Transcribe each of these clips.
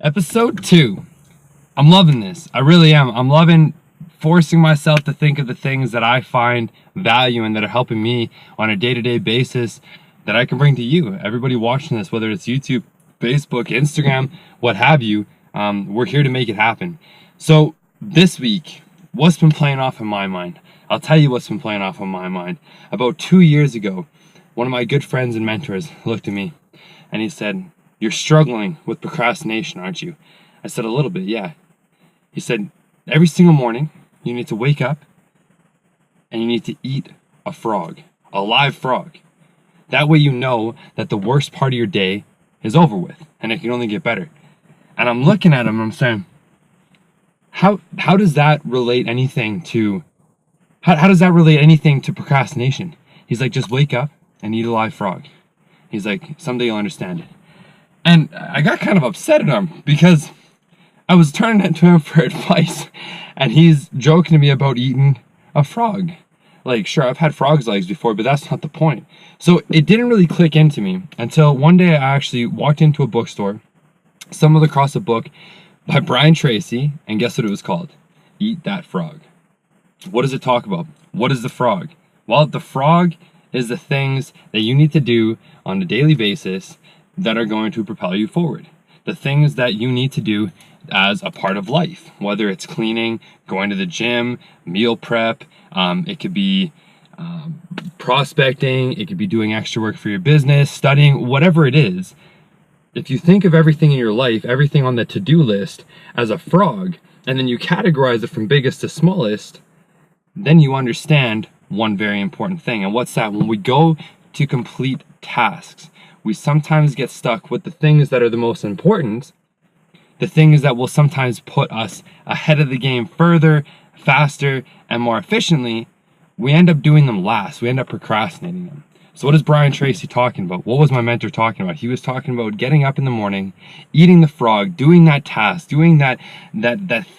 Episode 2. I'm loving this. I really am. I'm loving forcing myself to think of the things that I find value and that are helping me on a day-to-day basis that I can bring to you. Everybody watching this, whether it's YouTube, Facebook, Instagram, what have you, we're here to make it happen. So this week, what's been playing off in my mind? I'll tell you what's been playing off in my mind. About 2 years ago, one of my good friends and mentors looked at me and he said, "You're struggling with procrastination, aren't you?" I said, "A little bit, yeah." He said, "Every single morning, you need to wake up and you need to eat a frog, a live frog. That way you know that the worst part of your day is over with and it can only get better." And I'm looking at him and I'm saying, how does that relate anything to, how does that relate anything to procrastination? He's like, "Just wake up and eat a live frog." He's like, "Someday you'll understand it." And I got kind of upset at him because I was turning it to him for advice and he's joking to me about eating a frog. Like, sure, I've had frog's legs before, but that's not the point. So it didn't really click into me until one day I actually walked into a bookstore, stumbled across a book by Brian Tracy, and guess what it was called? Eat That Frog. What does it talk about? What is the frog? Well, the frog is the things that you need to do on a daily basis that are going to propel you forward. The things that you need to do as a part of life, whether it's cleaning, going to the gym, meal prep, it could be prospecting, it could be doing extra work for your business, studying, whatever it is. If you think of everything in your life, everything on the to-do list as a frog, and then you categorize it from biggest to smallest, then you understand one very important thing. And what's that? When we go to complete tasks, we sometimes get stuck with the things that are the most important, the things that will sometimes put us ahead of the game further, faster, and more efficiently. We end up doing them last. We end up procrastinating them. So what is Brian Tracy talking about? What was my mentor talking about? He was talking about getting up in the morning, eating the frog, doing that task, doing that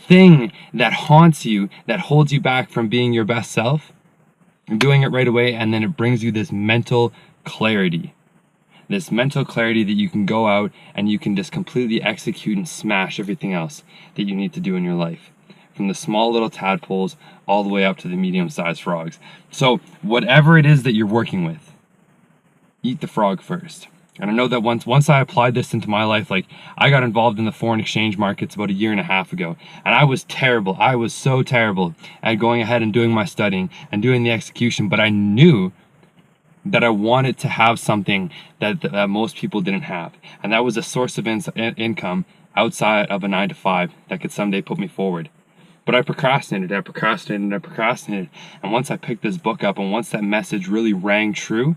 thing that haunts you, that holds you back from being your best self, and doing it right away, and then it brings you this mental clarity. This mental clarity that you can go out and you can just completely execute and smash everything else that you need to do in your life. From the small little tadpoles all the way up to the medium-sized frogs. So whatever it is that you're working with, eat the frog first. And I know that once I applied this into my life, like I got involved in the foreign exchange markets about 1.5 years ago. And I was terrible. I was so terrible at going ahead and doing my studying and doing the execution. But I knew that I wanted to have something that most people didn't have. And that was a source of income outside of a 9-to-5 that could someday put me forward. But I procrastinated. And once I picked this book up and once that message really rang true,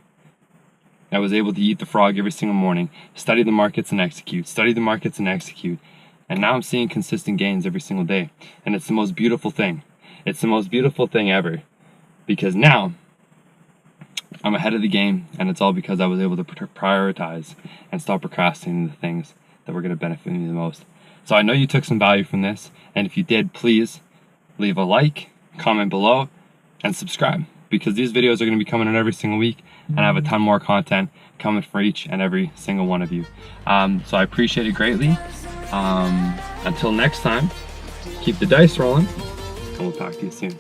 I was able to eat the frog every single morning, study the markets and execute, And now I'm seeing consistent gains every single day. And it's the most beautiful thing. It's the most beautiful thing ever. Because now I'm ahead of the game, and it's all because I was able to prioritize and stop procrastinating the things that were going to benefit me the most. So I know you took some value from this, and if you did, please leave a like, comment below, and subscribe, because these videos are going to be coming out every single week, and I have a ton more content coming for each and every single one of you. So I appreciate it greatly. Until next time, keep the dice rolling, and we'll talk to you soon.